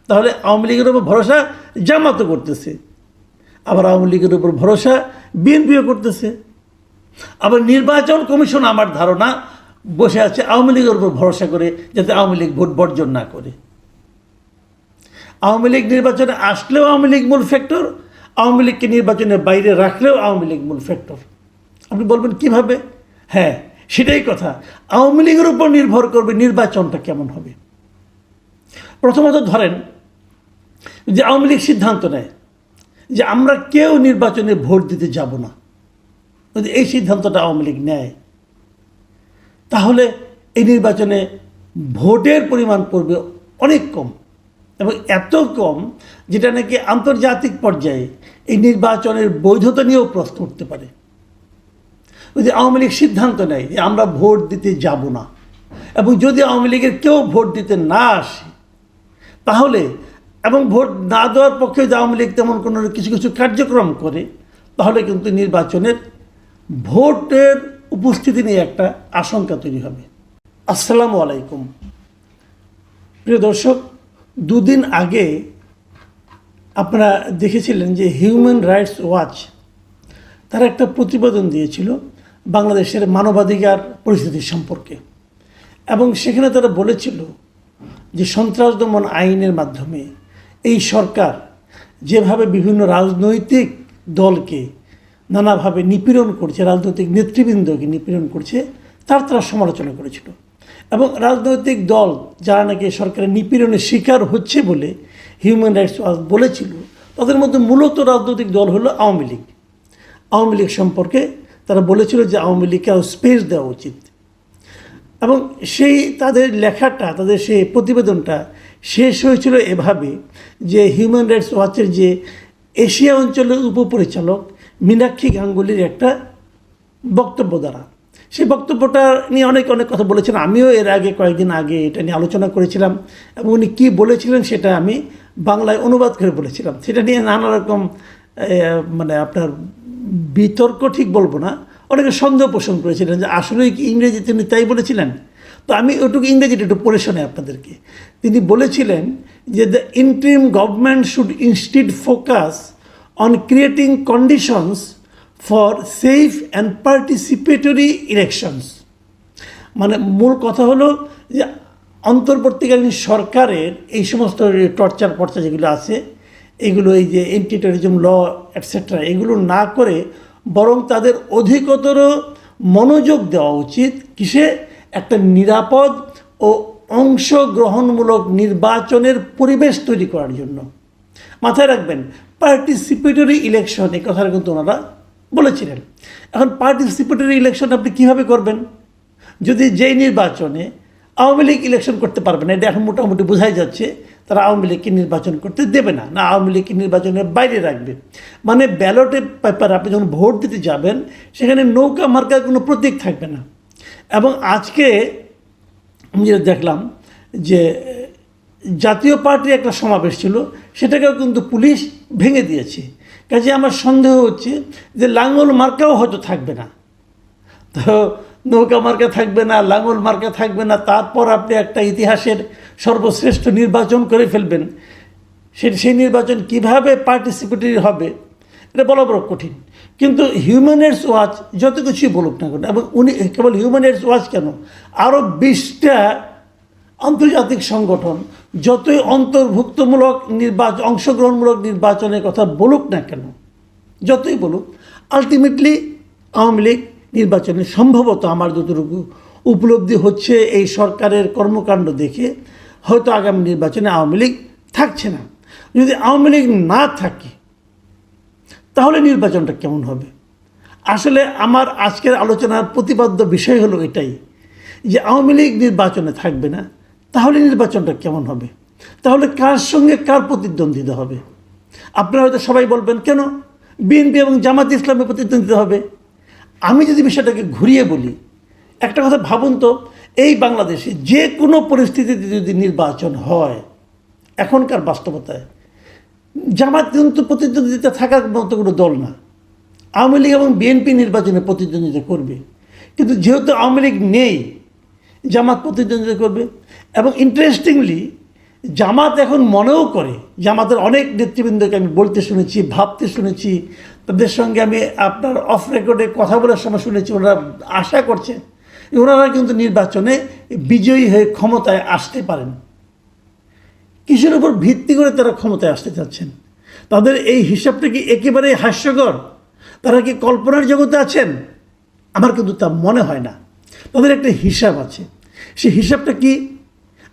তাহলে আওয়ামী লীগের উপর ভরসা জামাতও করতেছে, আবার আওয়ামী লীগের উপর ভরসা বিএনপিও করতেছে। আবার নির্বাচন কমিশন আমার ধারণা বসে আছে আওয়ামী লীগের উপর ভরসা করে, যাতে আওয়ামী লীগ ভোট বর্জন না করে। আওয়ামী লীগ নির্বাচনে আসলেও আওয়ামী লীগ মূল ফ্যাক্টর, আওয়ামী লীগকে নির্বাচনের বাইরে রাখলেও আওয়ামী লীগ মূল ফ্যাক্টর। আপনি বলবেন কিভাবে? হ্যাঁ, সেটাই কথা। আওয়ামী লীগের উপর নির্ভর করবে নির্বাচনটা কেমন হবে। প্রথমত ধরেন যে আওয়ামী লীগ সিদ্ধান্ত নেয় যে আমরা কেউ নির্বাচনে ভোট দিতে যাব না, যদি এই সিদ্ধান্তটা আওয়ামী লীগ নেয়, তাহলে এই নির্বাচনে ভোটের পরিমাণ পড়বে অনেক কম, এবং এত কম যেটা নাকি আন্তর্জাতিক পর্যায়ে এই নির্বাচনের বৈধতা নিয়েও প্রশ্ন উঠতে পারে। যদি আওয়ামী লীগ সিদ্ধান্ত নেয় যে আমরা ভোট দিতে যাব না, এবং যদি আওয়ামী লীগের কেউ ভোট দিতে না আসে, তাহলে এবং ভোট না দেওয়ার পক্ষে যদি আওয়ামী লীগ তেমন কোনো কিছু কিছু কার্যক্রম করে, তাহলে কিন্তু নির্বাচনের ভোটের উপস্থিতি নিয়ে একটা আশঙ্কা তৈরি হবে। আসসালামু আলাইকুম প্রিয় দর্শক, দুদিন আগে আপনারা দেখেছিলেন যে হিউম্যান রাইটস ওয়াচ তারা একটা প্রতিবেদন দিয়েছিল বাংলাদেশের মানবাধিকার পরিস্থিতি সম্পর্কে, এবং সেখানে তারা বলেছিল যে সন্ত্রাস দমন আইনের মাধ্যমে এই সরকার যেভাবে বিভিন্ন রাজনৈতিক দলকে নানাভাবে নিপীড়ন করছে, রাজনৈতিক নেতৃবৃন্দকে নিপীড়ন করছে, তারা সমালোচনা করেছিল। এবং রাজনৈতিক দল যারা নাকি সরকারের নিপীড়নের শিকার হচ্ছে বলে হিউম্যান রাইটস ওয়াচ বলেছিল, তাদের মধ্যে মূলত রাজনৈতিক দল হলো আওয়ামী লীগ। আওয়ামী লীগ সম্পর্কে তারা বলেছিল যে আওয়ামী লীগকে স্পেস দেওয়া উচিত। এবং সেই তাদের লেখাটা, তাদের সেই প্রতিবেদনটা শেষ হয়েছিল এভাবে যে হিউম্যান রাইটস ওয়াচের যে এশিয়া অঞ্চলের উপপরিচালক মীনাক্ষী গাঙ্গুলির একটা বক্তব্য দ্বারা। সেই বক্তব্যটা নিয়ে অনেক কথা বলেছেন। আমিও এর আগে কয়েকদিন আগে এটা নিয়ে আলোচনা করেছিলাম, এবং উনি কী বলেছিলেন সেটা আমি বাংলায় অনুবাদ করে বলেছিলাম। সেটা নিয়ে নানা রকম মানে আপনার বিতর্ক ঠিক বলবো না, অনেকে সন্দেহ পোষণ করেছিলেন যে আসলেই কি ইংরেজিতে তিনি তাই বলেছিলেন। তো আমি ওটুকু ইংরেজিটা একটু পড়ে শোনাই আপনাদেরকে। তিনি বলেছিলেন যে the interim government should instead focus on creating conditions for safe and participatory elections. মানে মূল কথা হলো যে অন্তর্বর্তীকালীন সরকারের এই সমস্ত টর্চার যেগুলো আছে, এগুলো এই যে এন্টি টেররিজম ল এটসেট্রা, এগুলো না করে বরং তাদের অধিকতর মনোযোগ দেওয়া উচিত কিসে? একটা নিরাপদ ও অংশগ্রহণমূলক নির্বাচনের পরিবেশ তৈরি করার জন্য। মাথায় রাখবেন, পার্টিসিপেটরি ইলেকশন, এই কথাটা কিন্তু ওনারা বলেছিলেন। এখন পার্টিসিপেটরি ইলেকশন আপনি কীভাবে করবেন? যদি যেই নির্বাচনে আওয়ামী লীগ ইলেকশন করতে পারবে না, এটা এখন মোটামুটি বোঝাই যাচ্ছে তারা আওয়ামী লীগকে নির্বাচন করতে দেবে না, আওয়ামী লীগকে নির্বাচনের বাইরে রাখবে। মানে ব্যালটে পেপার আপনি যখন ভোট দিতে যাবেন, সেখানে নৌকা মার্কার কোনো প্রতীক থাকবে না। এবং আজকে আমি যেটা দেখলাম যে জাতীয় পার্টির একটা সমাবেশ ছিল, সেটাকেও কিন্তু পুলিশ ভেঙে দিয়েছে। কাজে আমার সন্দেহ হচ্ছে যে লাঙ্গল মার্কাও হয়তো থাকবে না। তো নৌকা মার্কা থাকবে না, লাঙ্গল মার্কা থাকবে না, তারপর আপনি একটা ইতিহাসের সর্বশ্রেষ্ঠ নির্বাচন করে ফেলবেন। সেই নির্বাচন কিভাবে পার্টিসিপেটরি হবে এটা বলা বড় কঠিন। কিন্তু হিউম্যান রাইটস ওয়াচ যত কিছুই বলুক না কেন, এবং উনি কেবল হিউম্যান রাইটস ওয়াচ কেন, আরও 20টা আন্তর্জাতিক সংগঠন যতই অন্তর্ভুক্তমূলক অংশগ্রহণমূলক নির্বাচনের কথা বলুক না কেন, যতই বলুক, আলটিমেটলি আওয়ামী লীগ নির্বাচনে সম্ভবত আমার যতটুকু উপলব্ধি হচ্ছে এই সরকারের কর্মকাণ্ড দেখে হয়তো আগামী নির্বাচনে আওয়ামী লীগ থাকছে না। যদি আওয়ামী লীগ না থাকে তাহলে নির্বাচনটা কেমন হবে? আসলে আমার আজকের আলোচনার প্রতিপাদ্য বিষয় হলো এটাই যে আওয়ামী লীগ নির্বাচনে থাকবে না, তাহলে নির্বাচনটা কেমন হবে? তাহলে কার সঙ্গে কার প্রতিদ্বন্দ্বিতা হবে? আপনারা হয়তো সবাই বলবেন কেন বিএনপি এবং জামাত ইসলামের প্রতিদ্বন্দ্বিতা হবে। আমি যদি বিষয়টাকে ঘুরিয়ে বলি, একটা কথা ভাবুন তো, এই বাংলাদেশে যে কোনো পরিস্থিতিতে যদি নির্বাচন হয়, এখনকার বাস্তবতায় জামাত কিন্তু প্রতিদ্বন্দ্বিতা থাকার মতো কোনো দল না। আওয়ামী লীগ এবং বিএনপি নির্বাচনে প্রতিদ্বন্দ্বিতা করবে, কিন্তু যেহেতু আওয়ামী লীগ নেই, জামাত প্রতিদ্বন্দ্বিতা করবে। এবং ইন্টারেস্টিংলি জামাত এখন মনেও করে, জামাতের অনেক নেতৃবৃন্দকে আমি বলতে শুনেছি, ভাবতে শুনেছি, তাদের সঙ্গে আমি আপনার অফ রেকর্ডে কথা বলার সময় শুনেছি, ওনারা আশা করছেন ওনারা কিন্তু নির্বাচনে বিজয়ী হয়ে ক্ষমতায় আসতে পারেন। কিসের উপর ভিত্তি করে তারা ক্ষমতায় আসতে চাচ্ছেন? তাদের এই হিসাবটা কি একেবারেই হাস্যকর? তারা কি কল্পনার জগতে আছেন? আমার কিন্তু তা মনে হয় না। তাদের একটা হিসাব আছে। সেই হিসাবটা কি?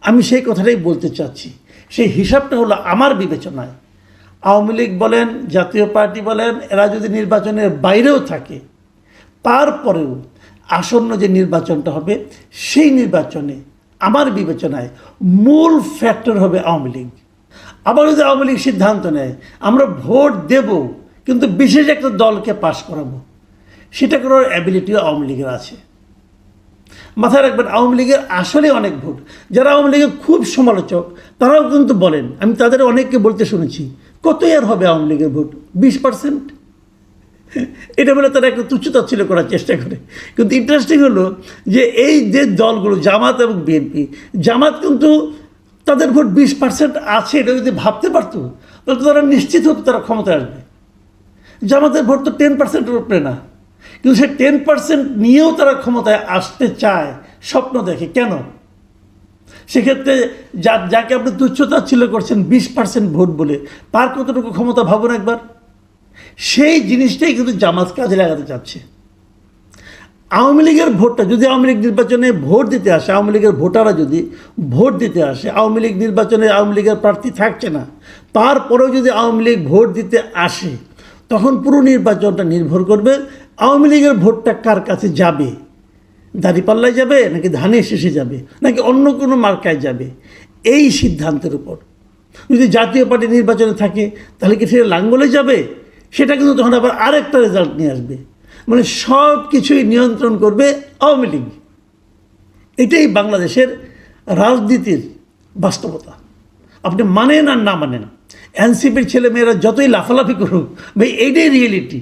আমি সেই কথাটাই বলতে চাচ্ছি। সেই হিসাবটা হলো আমার বিবেচনায় আওয়ামী লীগ বলেন, জাতীয় পার্টি বলেন, এরা যদি নির্বাচনের বাইরেও থাকে, তারপরেও আসন্ন যে নির্বাচনটা হবে সেই নির্বাচনে আমার বিবেচনায় মূল ফ্যাক্টর হবে আওয়ামী লীগ। আবার যদি আওয়ামী লীগ সিদ্ধান্ত নেয় আমরা ভোট দেব, কিন্তু বিশেষ একটা দলকে পাশ করাবো, সেটা করার অ্যাবিলিটিও আওয়ামী লীগের আছে। মাথায় রাখবেন, আওয়ামী লীগের আসলে অনেক ভোট, যারা আওয়ামী লীগের খুব সমালোচক তারাও কিন্তু বলেন, আমি তাদের অনেককে বলতে শুনেছি, কত আর হবে আওয়ামী লীগের ভোট? 20%। এটা বলে তারা একটা তুচ্ছতাচ্ছিল্য করার চেষ্টা করে। কিন্তু ইন্টারেস্টিং হলো যে এই যে দলগুলো জামাত এবং বিএনপি, জামাত কিন্তু তাদের ভোট 20% আছে, এটা যদি ভাবতে পারতো তাহলে তো তারা নিশ্চিত হতো তারা ক্ষমতায় আসবে। জামাতের ভোট তো 10%-এর উপরে না, কিন্তু সে 10% নিয়েও তারা ক্ষমতায় আসতে চায়, স্বপ্ন দেখে। কেন? সেক্ষেত্রে যাকে আপনি তুচ্ছতাচ্ছিল্য করছেন 20% ভোট বলে, তার কতটুকু ক্ষমতা ভাবুন একবার। সেই জিনিসটাই কিন্তু জামাত কাজে লাগাতে চাচ্ছে। আওয়ামী লীগের ভোটটা যদি আওয়ামী লীগ নির্বাচনে ভোট দিতে আসে, আওয়ামী লীগের ভোটাররা যদি ভোট দিতে আসে, আওয়ামী লীগ নির্বাচনে আওয়ামী লীগের প্রার্থী থাকছে না, তারপরেও যদি আওয়ামী লীগ ভোট দিতে আসে, তখন পুরো নির্বাচনটা নির্ভর করবে আওয়ামী লীগের ভোটটা কার কাছে যাবে। দাঁড়িপাল্লায় যাবে, নাকি ধানের শেষে যাবে, নাকি অন্য কোনো মার্কায় যাবে, এই সিদ্ধান্তের উপর। যদি জাতীয় পার্টি নির্বাচনে থাকে তাহলে কি ফিরে লাঙ্গলে যাবে? সেটা কিন্তু তখন আবার আরেকটা রেজাল্ট নিয়ে আসবে। মানে সব কিছুই নিয়ন্ত্রণ করবে আওয়ামী লীগ। এটাই বাংলাদেশের রাজনীতির বাস্তবতা। আপনি মানেন আর না মানেন, এনসিপির ছেলেমেয়েরা যতই লাফালাফি করুক, ভাই এইটাই রিয়েলিটি।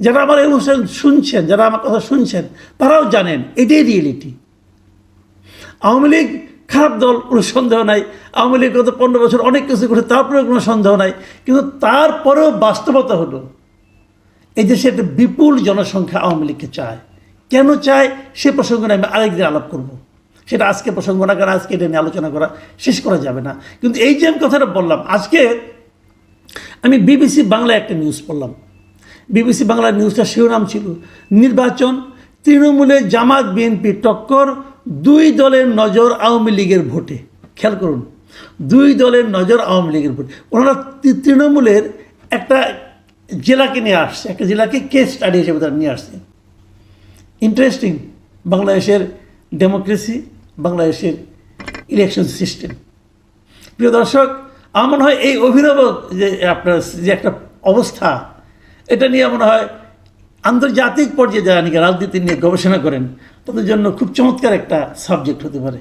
যারা আমার এই অনুষ্ঠান শুনছেন, যারা আমার কথা শুনছেন, তারাও জানেন এটাই রিয়েলিটি। আওয়ামী লীগ খারাপ দল, কোনো সন্দেহ নাই। আওয়ামী লীগ গত 15 বছর অনেক কিছু করে, তারপরেও কোনো সন্দেহ নাই। কিন্তু তারপরেও বাস্তবতা হলো এই দেশে একটা বিপুল জনসংখ্যা আওয়ামী লীগকে চায়। কেন চায় সে প্রসঙ্গে আমি আরেকদিন আলাপ করব। সেটা আজকে প্রসঙ্গ না, কারণ আজকে এটা নিয়ে আলোচনা করা শেষ করা যাবে না। কিন্তু এই যে আমি কথাটা বললাম, আজকে আমি বিবিসি বাংলায় একটা নিউজ পড়লাম। বিবিসি বাংলার নিউজটা শিরোনাম ছিল, নির্বাচন তৃণমূলে জামাত বিএনপি টক্কর, দুই দলের নজর আওয়ামী লীগের ভোটে। খেয়াল করুন, দুই দলের নজর আওয়ামী লীগের ভোটে। ওনারা তৃণমূলের একটা জেলাকে নিয়ে আসছে, একটা জেলাকে কেস স্টাডি হিসেবে তারা নিয়ে আসছে। ইন্টারেস্টিং বাংলাদেশের ডেমোক্রেসি, বাংলাদেশের ইলেকশন সিস্টেম। প্রিয় দর্শক, আমার মনে হয় এই অভিনব যে আপনার যে একটা অবস্থা, এটা নিয়ে মনে হয় আন্তর্জাতিক পর্যায়ে যারা নাকি রাজনীতি নিয়ে গবেষণা করেন তাদের জন্য খুব চমৎকার একটা সাবজেক্ট হতে পারে।